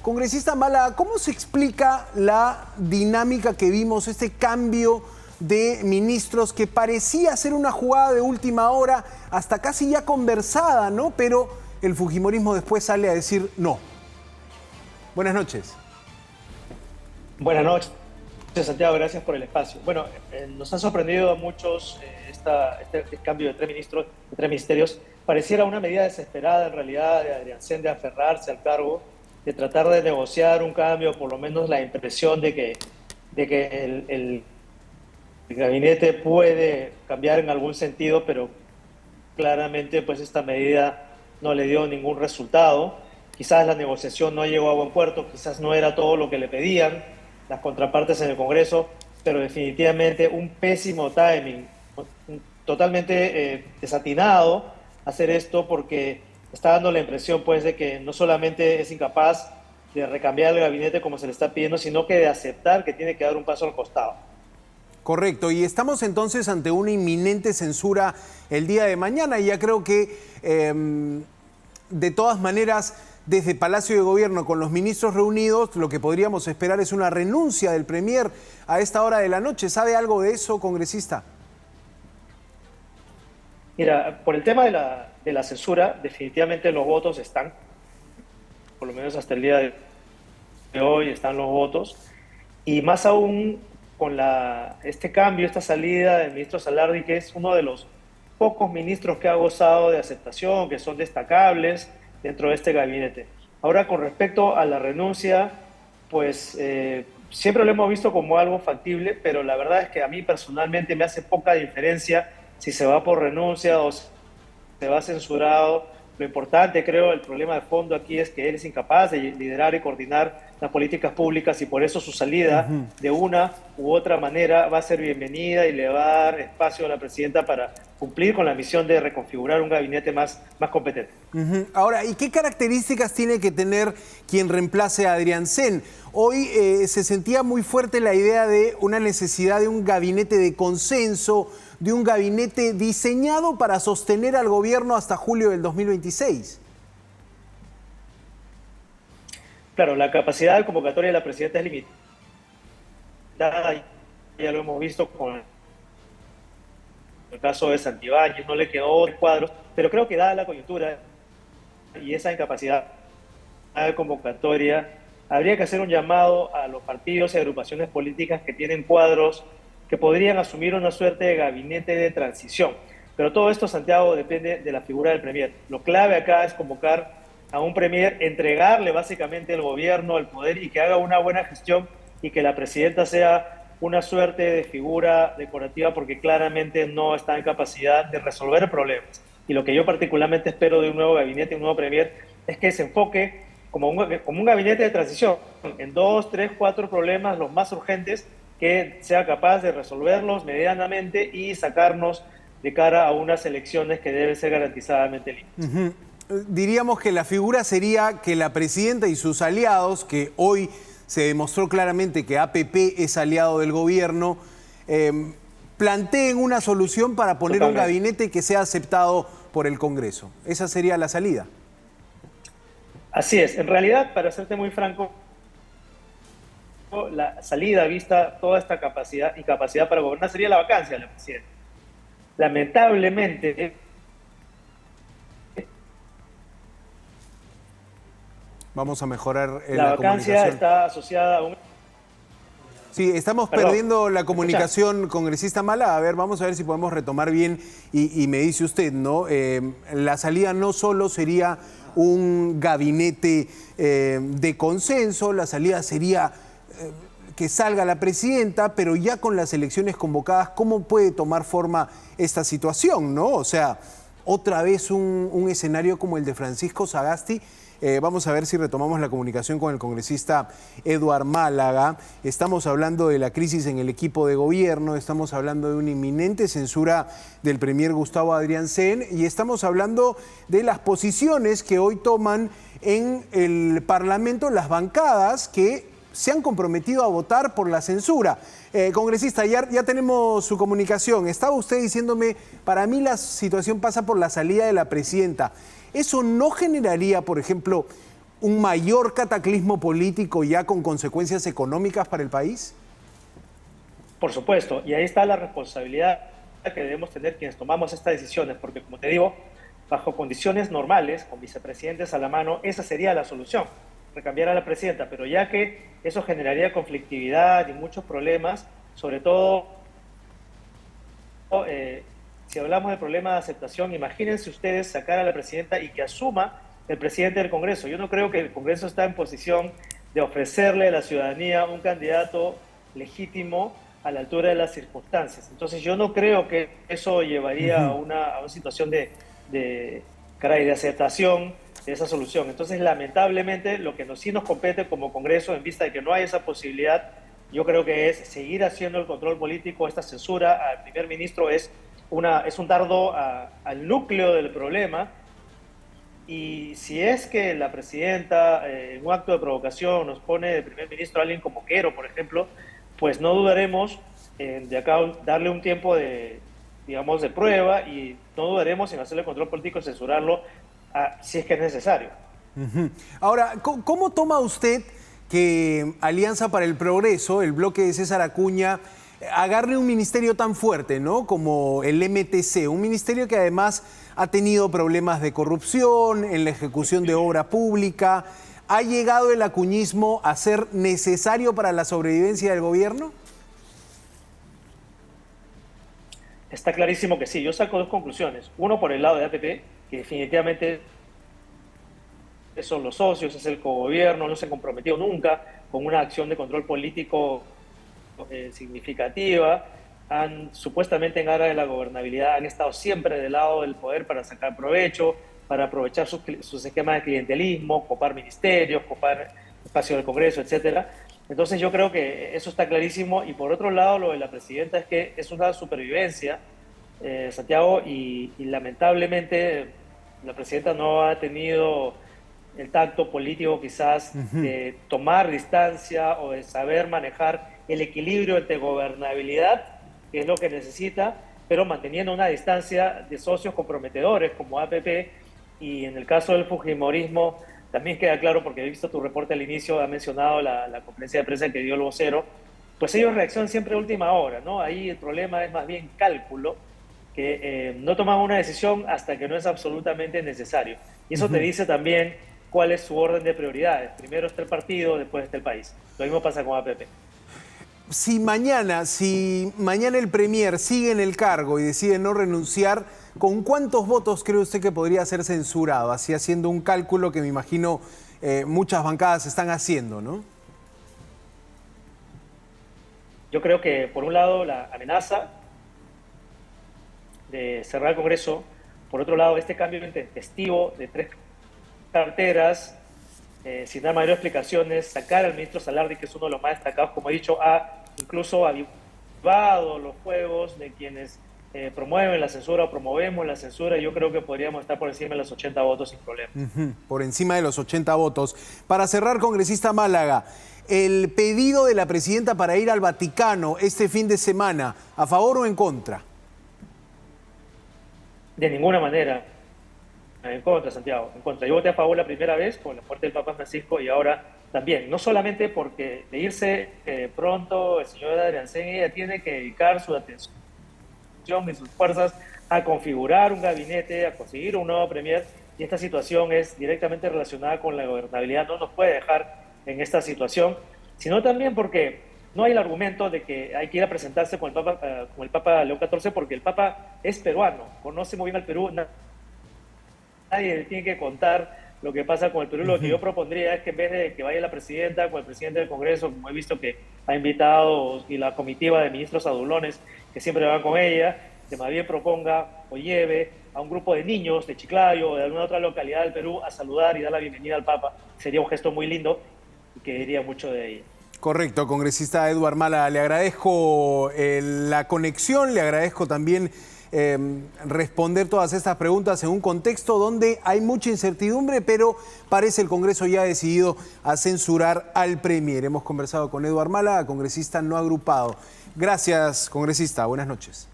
Congresista Málaga, ¿cómo se explica la dinámica que vimos, este cambio de ministros que parecía ser una jugada de última hora, hasta casi ya conversada, ¿no? Pero el fujimorismo después sale a decir no. Buenas noches. Buenas noches, Santiago, gracias por el espacio. Bueno, nos ha sorprendido a muchos este cambio de 3 ministros, de 3 ministerios. Pareciera una medida desesperada en realidad de Adriancén de aferrarse al cargo, de tratar de negociar un cambio, por lo menos la impresión de que el gabinete puede cambiar en algún sentido, pero claramente pues esta medida no le dio ningún resultado. Quizás la negociación no llegó a buen puerto, quizás no era todo lo que le pedían las contrapartes en el Congreso, pero definitivamente un pésimo timing, totalmente desatinado hacer esto, porque está dando la impresión pues de que no solamente es incapaz de recambiar el gabinete como se le está pidiendo, sino que de aceptar que tiene que dar un paso al costado. Correcto, y estamos entonces ante una inminente censura el día de mañana, y ya creo que de todas maneras, desde Palacio de Gobierno con los ministros reunidos, lo que podríamos esperar es una renuncia del Premier a esta hora de la noche. ¿Sabe algo de eso, congresista? Mira, por el tema de la censura, definitivamente los votos están, por lo menos hasta el día de hoy están los votos, y más aún con este cambio, esta salida del ministro Salardi, que es uno de los pocos ministros que ha gozado de aceptación, que son destacables dentro de este gabinete. Ahora, con respecto a la renuncia, pues siempre lo hemos visto como algo factible, pero la verdad es que a mí personalmente me hace poca diferencia si se va por renuncia o se va censurado. Lo importante, creo, el problema de fondo aquí es que él es incapaz de liderar y coordinar las políticas públicas, y por eso su salida de una u otra manera va a ser bienvenida y le va a dar espacio a la presidenta para cumplir con la misión de reconfigurar un gabinete más competente. Ahora, ¿y qué características tiene que tener quien reemplace a Adriancén? Hoy se sentía muy fuerte la idea de una necesidad de un gabinete de consenso, de un gabinete diseñado para sostener al gobierno hasta julio del 2026. Claro, la capacidad de convocatoria de la presidenta es limitada, ya lo hemos visto con el caso de Santibáñez, no le quedó el cuadro, pero creo que dada la coyuntura y esa incapacidad de convocatoria, habría que hacer un llamado a los partidos y agrupaciones políticas que tienen cuadros que podrían asumir una suerte de gabinete de transición. Pero todo esto, Santiago, depende de la figura del Premier. Lo clave acá es convocar a un Premier, entregarle básicamente el gobierno, el poder, y que haga una buena gestión, y que la presidenta sea una suerte de figura decorativa, porque claramente no está en capacidad de resolver problemas. Y lo que yo particularmente espero de un nuevo gabinete, un nuevo Premier, es que se enfoque como un gabinete de transición en 2, 3, 4 problemas, los más urgentes, que sea capaz de resolverlos medianamente y sacarnos de cara a unas elecciones que deben ser garantizadamente limpias. Diríamos que la figura sería que la presidenta y sus aliados, que hoy se demostró claramente que APP es aliado del gobierno, planteen una solución para poner un gabinete que sea aceptado por el Congreso. Esa sería la salida. Así es. En realidad, para serte muy franco, la salida, vista toda esta incapacidad para gobernar, sería la vacancia de la presidenta. Lamentablemente, vamos a mejorar la vacancia está asociada a un... Sí, estamos perdiendo la comunicación, congresista Málaga. A ver, vamos a ver si podemos retomar bien y me dice usted, ¿no? La salida no solo sería un gabinete de consenso, la salida sería que salga la presidenta, pero ya con las elecciones convocadas, ¿cómo puede tomar forma esta situación, no? O sea, otra vez un escenario como el de Francisco Sagasti. Vamos a ver si retomamos la comunicación con el congresista Eduard Málaga. Estamos hablando de la crisis en el equipo de gobierno, estamos hablando de una inminente censura del premier Gustavo Adriancén y estamos hablando de las posiciones que hoy toman en el Parlamento las bancadas que se han comprometido a votar por la censura. Congresista, ya tenemos su comunicación. Estaba usted diciéndome, para mí la situación pasa por la salida de la presidenta. ¿Eso no generaría, por ejemplo, un mayor cataclismo político ya con consecuencias económicas para el país? Por supuesto, y ahí está la responsabilidad que debemos tener quienes tomamos estas decisiones, porque como te digo, bajo condiciones normales, con vicepresidentes a la mano, esa sería la solución, recambiar a la presidenta, pero ya que eso generaría conflictividad y muchos problemas, sobre todo si hablamos de problema de aceptación, imagínense ustedes sacar a la presidenta y que asuma el presidente del Congreso. Yo no creo que el Congreso está en posición de ofrecerle a la ciudadanía un candidato legítimo a la altura de las circunstancias. Entonces yo no creo que eso llevaría a una situación de aceptación de esa solución. Entonces, lamentablemente, lo que sí nos compete como Congreso, en vista de que no hay esa posibilidad, yo creo que es seguir haciendo el control político. Esta censura al primer ministro es un dardo al núcleo del problema. Y si es que la presidenta, en un acto de provocación, nos pone de primer ministro a alguien como Quero, por ejemplo, pues no dudaremos en de acá darle un tiempo de prueba, y no dudaremos en hacerle control político y censurarlo si es que es necesario. Ahora, ¿cómo toma usted que Alianza para el Progreso, el bloque de César Acuña, agarre un ministerio tan fuerte, ¿no?, como el MTC, un ministerio que además ha tenido problemas de corrupción en la ejecución de obra pública? ¿Ha llegado el acuñismo a ser necesario para la sobrevivencia del gobierno? Está clarísimo que sí. Yo saco dos conclusiones. Uno, por el lado de APP, que definitivamente son los socios, es el cogobierno, no se han comprometido nunca con una acción de control político significativa. Supuestamente en aras de la gobernabilidad, han estado siempre del lado del poder para sacar provecho, para aprovechar sus esquemas de clientelismo, copar ministerios, copar espacio del Congreso, etcétera. Entonces yo creo que eso está clarísimo. Y por otro lado, lo de la presidenta es que es una supervivencia, Santiago, y lamentablemente la presidenta no ha tenido el tacto político quizás de tomar distancia o de saber manejar el equilibrio entre gobernabilidad, que es lo que necesita, pero manteniendo una distancia de socios comprometedores como APP. Y en el caso del fujimorismo también queda claro, porque he visto tu reporte al inicio, ha mencionado la conferencia de prensa que dio el vocero, pues ellos reaccionan siempre a última hora, ¿no? Ahí el problema es más bien cálculo, que no toman una decisión hasta que no es absolutamente necesario. Y eso te dice también cuál es su orden de prioridades. Primero está el partido, después está el país. Lo mismo pasa con APP. Si mañana el Premier sigue en el cargo y decide no renunciar, ¿con cuántos votos cree usted que podría ser censurado? Así, haciendo un cálculo que me imagino muchas bancadas están haciendo, ¿no? Yo creo que, por un lado, la amenaza de cerrar el Congreso. Por otro lado, este cambio intempestivo de 3 carteras, sin dar mayor explicaciones, sacar al ministro Salardi, que es uno de los más destacados, como he dicho, ha incluso avivado los juegos de quienes promueven la censura o promovemos la censura. Yo creo que podríamos estar por encima de los 80 votos sin problema. Por encima de los 80 votos. Para cerrar, congresista Málaga, el pedido de la presidenta para ir al Vaticano este fin de semana, ¿a favor o en contra? De ninguna manera. En contra, Santiago, en contra. Yo voté a favor la primera vez con la muerte del Papa Francisco, y ahora también. No solamente porque de irse pronto el señor Adrián Zengi tiene que dedicar su atención y sus fuerzas a configurar un gabinete, a conseguir un nuevo premier, y esta situación es directamente relacionada con la gobernabilidad. No nos puede dejar en esta situación, sino también porque no hay el argumento de que hay que ir a presentarse con el Papa León XIV, porque el Papa es peruano, conoce muy bien al Perú. Nadie le tiene que contar lo que pasa con el Perú. Lo que yo propondría es que, en vez de que vaya la presidenta con el presidente del Congreso, como he visto que ha invitado, y la comitiva de ministros adulones que siempre van con ella, que más bien proponga o lleve a un grupo de niños de Chiclayo o de alguna otra localidad del Perú a saludar y dar la bienvenida al Papa. Sería un gesto muy lindo y que diría mucho de ella. Correcto, congresista Eduard Málaga, le agradezco la conexión, le agradezco también responder todas estas preguntas en un contexto donde hay mucha incertidumbre, pero parece el Congreso ya ha decidido a censurar al Premier. Hemos conversado con Eduard Málaga, congresista no agrupado. Gracias, congresista. Buenas noches.